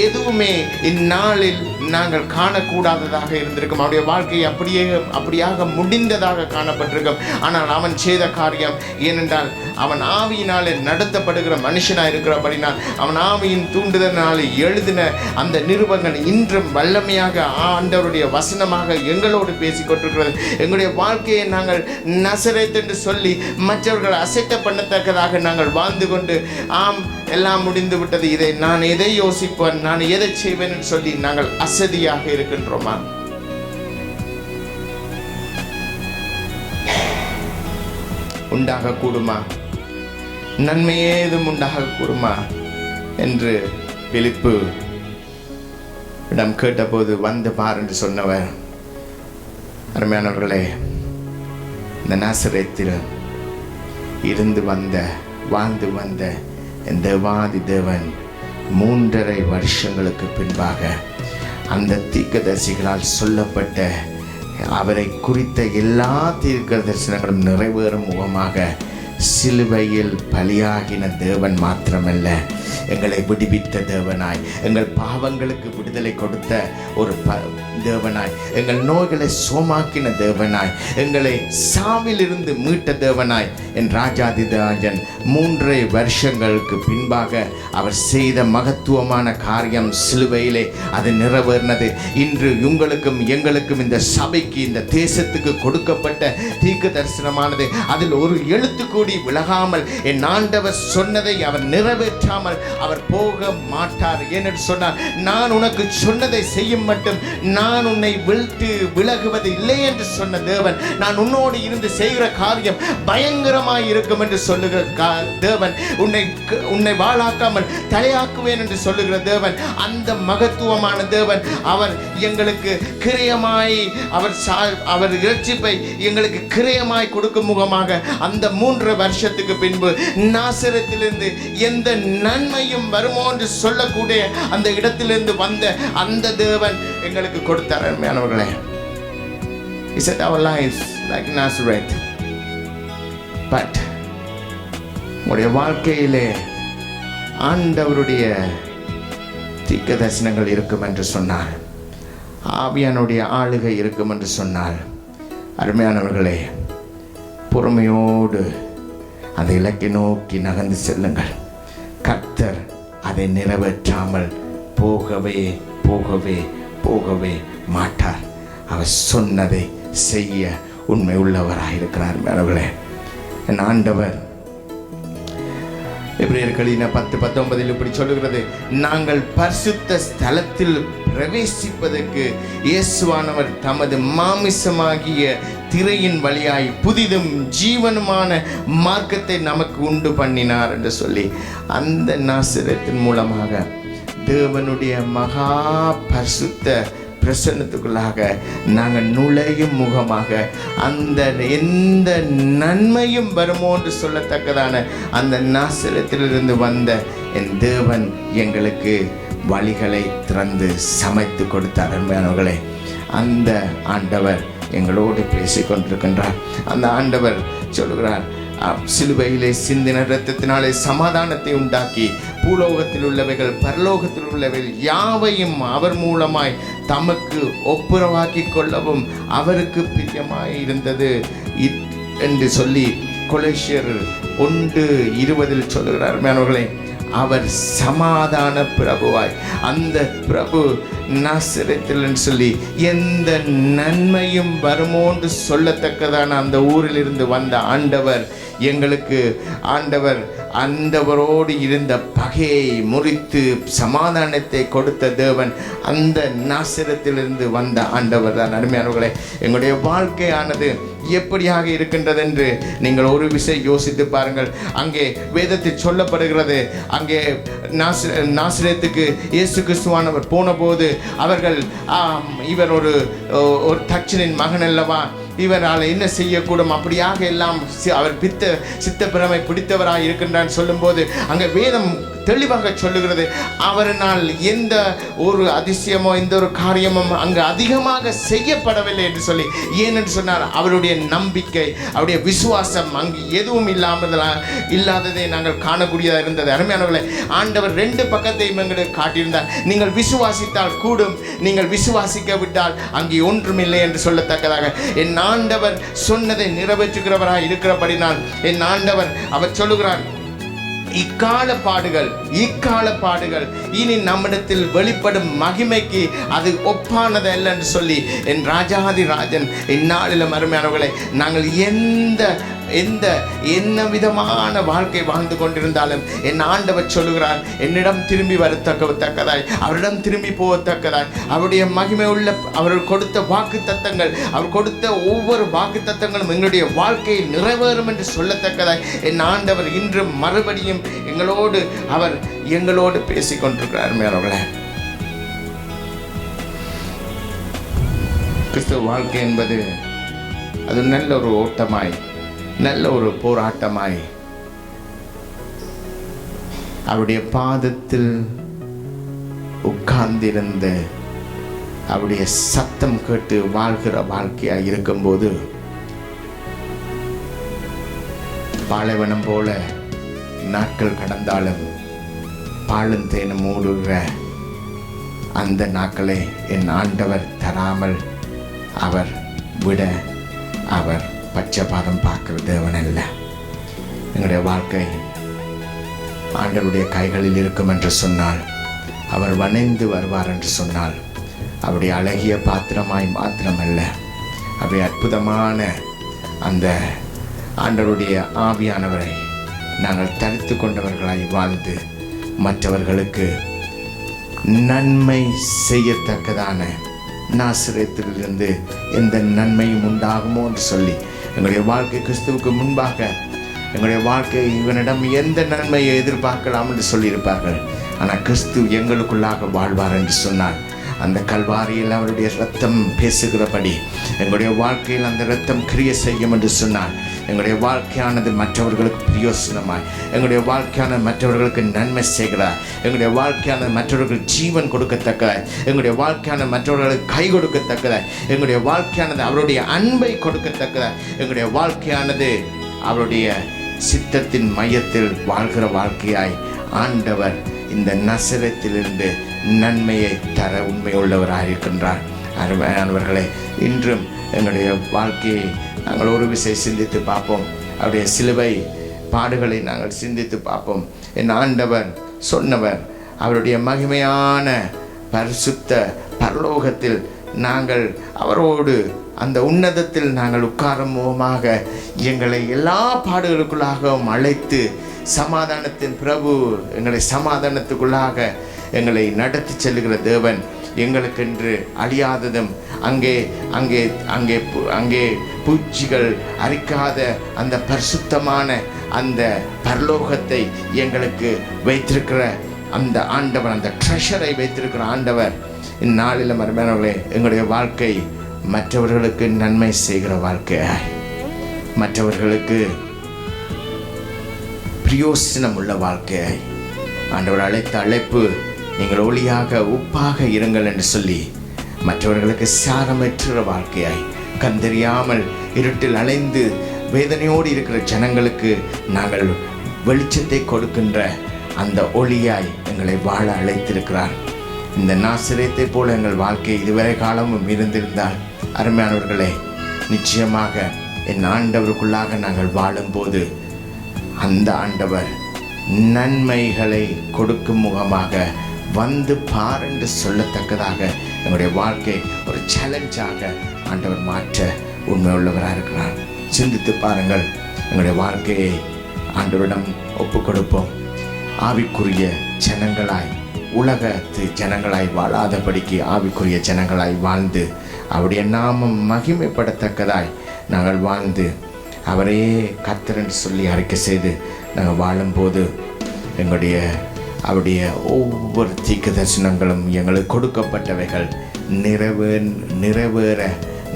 எதுவுமே இந்நாளில் நாங்கள் காணக்கூடாததாக இருந்திருக்கும். அவனுடைய வாழ்க்கை அப்படியாக முடிந்ததாக காணப்பட்டிருக்கும். ஆனால் அவன் செய்த காரியம், ஏனென்றால் அவன் ஆவியினாலே நடத்தப்படுகிற மனுஷனாக இருக்கிறபடினால் அவன் ஆவியின் தூண்டுதலினாலே எழுதின அந்த நிருபங்கள் இன்றும் வல்லமையாக ஆண்டவருடைய வசனமாக எங்களோடு பேசிக்கொண்டிருக்கிறது. எங்களுடைய வாழ்க்கையை நாங்கள் நசரேத் என்று சொல்லி மற்றவர்கள் அசைத்த பண்ணத்தக்கதாக நாங்கள் வாழ்ந்து கொண்டு, ஆம், எல்லாம் முடிந்து விட்டது, இதை நான் எதை யோசிப்பேன், நான் எதை செய்வேன் என்று சொல்லி நாங்கள் அசதியாக இருக்கின்றோமா? உண்டாக கூடுமா? நன்மை ஏதும் உண்டாக கூடுமா என்று பிலிப்பு இடம் கேட்டபோது வந்து பார் என்று சொன்னவர். அருமையானவர்களே, இந்த நாசரேத்தில் இருந்து வாழ்ந்து வந்த இந்த தேவாதி தேவன் 3.5 வருஷங்களுக்கு பின்பாக அந்த தீர்க்கதரிசிகளால் சொல்லப்பட்ட அவரை குறித்த எல்லா தீர்க்க தரிசனங்களும் நிறைவேறும் முகமாக சிலுவையில் பலியாகின தேவன் மாத்திரமல்ல, எங்களை விடுவித்த தேவனாய், எங்கள் பாவங்களுக்கு விடுதலை கொடுத்த ஒரு தேவனாய், எங்கள் நோய்களை சோமாக்கின தேவனாய், எங்களை சாவிலிருந்து மீட்ட தேவனாய், என் ராஜாதிராஜன் 3.5 வருஷங்களுக்கு பின்பாக அவர் செய்த மகத்துவமான காரியம் சிலுவையிலே அது நிறைவேறினது. இன்று உங்களுக்கும் எங்களுக்கும் இந்த சபைக்கு இந்த தேசத்துக்கு கொடுக்கப்பட்ட தீர்க்க தரிசனமானது அதில் ஒரு எழுத்து கூடி விலகாமல், என் ஆண்டவர் சொன்னதை அவர் நிறைவேற்றாமல் அவர் போக மாட்டார். ஏனென்று சொன்னார், நான் உனக்கு சொன்னதை செய்யும் மட்டும் நான் உன்னை விட்டு விலகுவது இல்லை என்று சொன்ன தேவன், நான் உன்னோடு இருந்து செய்கிற காரியம் பயங்கரமாய் இருக்கும் என்று சொல்லுகிற தேவன், உன்னை வாழாக்காமல் தலையாக்குவேன் என்று சொல்லுகிற தேவன், அந்த மகத்துவமான தேவன் அவர் எங்களுக்கு கிரயமாய் அவர் இரட்சிப்பை எங்களுக்கு கிரயமாய் கொடுக்கும் முகமாக அந்த 3 வருஷத்துக்கு பின்பு நாசரத்திலிருந்து எந்த நன்மையும் வருமோ என்று சொல்லக்கூடிய அந்த இடத்திலிருந்து வந்த அந்த தேவன் எங்களுக்கு கொடுத்தார். அருமையானவர்களே, He said our lives like Nazareth. But உங்களுடைய வாழ்க்கையிலே ஆண்டவருடைய தீர்க்க தரிசனங்கள் இருக்கும் என்று சொன்னார், ஆவியானுடைய ஆளுகை இருக்கும் என்று சொன்னார். அருமையானவர்களே, பொறுமையோடு அந்த இலக்கை நோக்கி நகர்ந்து செல்லுங்கள். கர்த்தர் அதை நிறைவேற்றாமல் போகவே போகவே போகவே மாட்டார். அவர் சொன்னதை செய்ய உண்மை உள்ளவராக இருக்கிறார். மேலவர்களே, என் ஆண்டவர் எபிரேயர்களின் 10:19 இப்படி சொல்லுகிறது, நாங்கள் பரிசுத்த ஸ்தலத்தில் பிரவேசிப்பதற்கு இயேசுவானவர் தமது மாமிசமாகிய திரையின் வழியாய் புதிதும் ஜீவனுமான மார்க்கத்தை நமக்கு உண்டு பண்ணினார் என்று சொல்லி, அந்த நாசரத்தின் மூலமாக தேவனுடைய மகா பரிசுத்த பிரசன்னத்துக்குள்ளாக நாங்கள் நுழையும் முகமாக அந்த எந்த நன்மையும் வருமோ என்று சொல்லத்தக்கதான அந்த நாசரத்திலிருந்து வந்த என் தேவன் எங்களுக்கு வழிகளை திறந்து சமைத்து கொடுத்தார். அருமையானவர்களே, அந்த ஆண்டவர் எங்களோடு பேசிக்கொண்டிருக்கின்றார். அந்த ஆண்டவர் சொல்கிறார், சிலுவையிலே சிந்தின இரத்தத்தினாலே சமாதானத்தை உண்டாக்கி பூலோகத்தில் உள்ளவைகள் பரலோகத்தில் உள்ளவைகள் யாவையும் அவர் மூலமாய் தமக்கு ஒப்புரவாக்கி கொள்ளவும் அவருக்கு பிரியமாய் இருந்தது என்று சொல்லி கொலோசியர் 1:20 சொல்லுகிறார். மேனவர்களே, அவர் சமாதான பிரபுவாய், அந்த பிரபு நாசரேத்தில் சொல்லி எந்த நன்மையும் வருமோன்று சொல்லத்தக்கதான அந்த ஊரிலிருந்து வந்த ஆண்டவர் எங்களுக்கு ஆண்டவரோடு இருந்த பகையை முறித்து சமாதானத்தை கொடுத்த தேவன் அந்த நாசரத்திலிருந்து வந்த ஆண்டவர் தான். அருமையானவர்களே, எங்களுடைய வாழ்க்கையானது எப்படியாக இருக்கின்றது என்று நீங்கள் ஒரு விஷயம் யோசித்து பாருங்கள். அங்கே வேதத்தில் சொல்லப்படுகிறது, அங்கே நாசரேத்துக்கு இயேசு கிறிஸ்துவானவர் போன போது அவர்கள் இவர் ஒரு தச்சனின் மகன் அல்லவா, இவரால் என்ன செய்யக்கூடும், அப்படியாக எல்லாம் அவர் சித்தப்பிரமை பிடித்தவராக இருக்கின்றான் சொல்லும்போது அங்கே வேதம் தெளிவாக சொல்லுகிறது, அவரால் எந்த ஒரு அதிசயமோ எந்த ஒரு காரியமும் அங்கு அதிகமாக செய்யப்படவில்லை என்று சொல்லி. ஏனென்று சொன்னார், அவருடைய நம்பிக்கை, அவருடைய விசுவாசம் அங்கு எதுவும் இல்லாததை நாங்கள் காணக்கூடியதாக இருந்தது. அருமையானவர்களே, ஆண்டவர் 2 பக்கத்தையும் எங்களுக்கு காட்டியிருந்தார். நீங்கள் விசுவாசித்தால் கூடும், நீங்கள் விசுவாசிக்கவிட்டால் அங்கே ஒன்றுமில்லை என்று சொல்லத்தக்கதாக என் ஆண்டவர் சொன்னதை நிறைவேற்றுகிறவராக இருக்கிறபடினால் என் ஆண்டவர் அவர் சொல்லுகிறார், இக்கால பாடுகள் இனி நம்மிடத்தில் வெளிப்படும் மகிமைக்கு அது ஒப்பானது அல்ல என்று சொல்லி என் ராஜாதி ராஜன் இந்நாளிலும் அருமையானவர்களை நாங்கள் என்ன விதமான வாழ்க்கை வாழ்ந்து கொண்டிருந்தாலும் என் ஆண்டவர் சொல்லுகிறார், என்னிடம் திரும்பி வரத்தக்கதாய், அவரிடம் திரும்பி போகத்தக்கதாய், அவருடைய மகிமை உள்ள அவர் கொடுத்த வாக்கு தத்தங்கள், அவர் கொடுத்த ஒவ்வொரு வாக்கு தத்தங்களும் எங்களுடைய வாழ்க்கையில் நிறைவேறும் என்று சொல்லத்தக்கதாய் என் ஆண்டவர் இன்றும் மறுபடியும் எங்களோடு பேசிக் கொண்டிருக்கிறார். மேலவர்களே, கிறிஸ்துவ வாழ்க்கை என்பது அது நல்ல ஒரு ஓட்டமாய், நல்ல ஒரு போராட்டமாய் அவருடைய பாதத்தில் உட்கார்ந்திருந்து அவருடைய சத்தம் கேட்டு வாழ்கிற வாழ்க்கையாக இருக்கும்போது பாலைவனம் போல நாட்கள் கடந்தாலும் பாலும் தேனும் மூடுகிற அந்த நாட்களை என் ஆண்டவர் தராமல் அவர் விட அவர் பட்சபாதம் பார்க்கிற தேவன் அல்ல. எங்களுடைய வாழ்க்கை ஆண்டவருடைய கைகளில் இருக்கும் என்று சொன்னால், அவர் வணைந்து வருவார் என்று சொன்னால், அவருடைய அழகிய பாத்திரமாய் மாத்திரமல்ல, அவருடைய அற்புதமான அந்த ஆண்டவருடைய ஆவியானவரை நாங்கள் தரித்து கொண்டவர்களாய் வாழ்ந்து மற்றவர்களுக்கு நன்மை செய்யத்தக்கதான நாசரேத்திலிருந்து எந்த நன்மையும் உண்டாகுமோ என்று சொல்லி எங்களுடைய வாழ்க்கை கிறிஸ்துவுக்கு முன்பாக எங்களுடைய வாழ்க்கை இவனிடம் எந்த நன்மையை எதிர்பார்க்கலாம் என்று சொல்லியிருப்பார்கள். ஆனால் கிறிஸ்து எங்களுக்குள்ளாக வாழ்வார் என்று சொன்னார். அந்த கல்வாரியில் அவருடைய இரத்தம் பேசுகிறபடி எங்களுடைய வாழ்க்கையில் அந்த இரத்தம் கிரியை செய்யும் என்று சொன்னார். எங்களுடைய வாழ்க்கையானது மற்றவர்களுக்கு பிரயோசனமாய், எங்களுடைய வாழ்க்கையான மற்றவர்களுக்கு நன்மை செய்கிறார். எங்களுடைய வாழ்க்கையான மற்றவர்களுக்கு ஜீவன் கொடுக்கத்தக்கதாய், எங்களுடைய வாழ்க்கையான மற்றவர்களுக்கு கை கொடுக்கத்தக்கதாய், எங்களுடைய வாழ்க்கையானது அவருடைய அன்பை கொடுக்கத்தக்கதாய், எங்களுடைய வாழ்க்கையானது அவருடைய சித்தத்தின் மையத்தில் வாழ்கிற வாழ்க்கையாய் ஆண்டவர் இந்த நசரத்திலிருந்து நன்மையை தர உண்மையுள்ளவராக இருக்கின்றார். அருமையானவர்களே, இன்றும் எங்களுடைய வாழ்க்கையை நாங்கள் ஒரு விஷயம் சிந்தித்து பார்ப்போம். அவருடைய சிலுவை பாடுகளை நாங்கள் சிந்தித்து பார்ப்போம். என் ஆண்டவர் சொன்னவர், அவருடைய மகிமையான பரிசுத்த பரலோகத்தில் நாங்கள் அவரோடு அந்த உன்னதத்தில் நாங்கள் உட்காரும் முகமாக எங்களை எல்லா பாடுகளுக்குள்ளாகவும் அழைத்து சமாதானத்தின் பிரபு எங்களை சமாதானத்துக்குள்ளாக எங்களை நடத்தி செல்லுகிற தேவன், எங்களுக்கென்று அழியாததும் அங்கே அங்கே அங்கே அங்கே பூச்சிகள் அரிக்காத அந்த பரிசுத்தமான அந்த பரலோகத்தை எங்களுக்கு வைத்திருக்கிற அந்த ஆண்டவர், அந்த ட்ரெஷரை வைத்திருக்கிற ஆண்டவர், இந்நாளில் மறுமையானவர்களே, எங்களுடைய வாழ்க்கை மற்றவர்களுக்கு நன்மை செய்கிற வாழ்க்கையாய், மற்றவர்களுக்கு பிரயோசனம் உள்ள வாழ்க்கையாய் ஆண்டவர் அழைத்த அழைப்பு, நீங்கள் ஒளியாக உப்பாக இருங்கள் என்று சொல்லி மற்றவர்களுக்கு சாரமற்ற வாழ்க்கையாய், கண்டறியாமல் இருட்டில் அலைந்து வேதனையோடு இருக்கிற ஜனங்களுக்கு நாங்கள் வெளிச்சத்தை கொடுக்கின்ற அந்த ஒளியாய் எங்களை வாழ அழைத்திருக்கிறார். இந்த நாசரேத்தை போல எங்கள் வாழ்க்கை இதுவரை காலமும் இருந்திருந்தால், அருமையானவர்களே, நிச்சயமாக என் ஆண்டவருக்குள்ளாக நாங்கள் வாழும்போது அந்த ஆண்டவர் நன்மைகளை கொடுக்கும் முகமாக வந்து பார் என்று சொல்லத்தக்கதாக எங்களுடைய வாழ்க்கை ஒரு சேலஞ்சாக ஆண்டவர் மாற்ற உண்மை உள்ளவராக இருக்கிறார். சிந்தித்து பாருங்கள். எங்களுடைய வாழ்க்கையை ஆண்டவரிடம் ஒப்பு கொடுப்போம். ஆவிக்குரிய ஜனங்களாய், உலகத்து ஜனங்களாய் வாழாதபடிக்கு ஆவிக்குரிய ஜனங்களாய் வாழ்ந்து அவருடைய நாமம் மகிமைப்படத்தக்கதாய் நாங்கள் வாழ்ந்து அவரே கர்த்தர் என்று சொல்லி அறிக்கை செய்து நாங்கள் வாழும்போது அவருடைய ஒவ்வொரு தீர்க்க தரிசனங்களும் எங்களுக்கு கொடுக்கப்பட்டவைகள்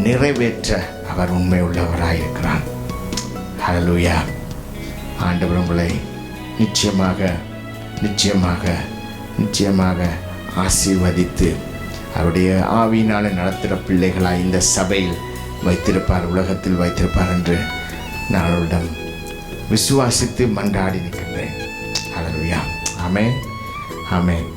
நிறைவேற்ற அவர் உண்மை உள்ளவராயிருக்கிறார். ஹல்லேலூயா. ஆண்டவர் உங்களை நிச்சயமாக ஆசீர்வதித்து அவருடைய ஆவியினாலே நடத்துகிற பிள்ளைகளாய் இந்த சபையில் வைத்திருப்பார், உலகத்தில் வைத்திருப்பார் என்று நான் அவரிடம் விசுவாசித்து மன்றாடி நிற்கின்றேன். ஹல்லேலூயா. ஆமென், ஆமென்.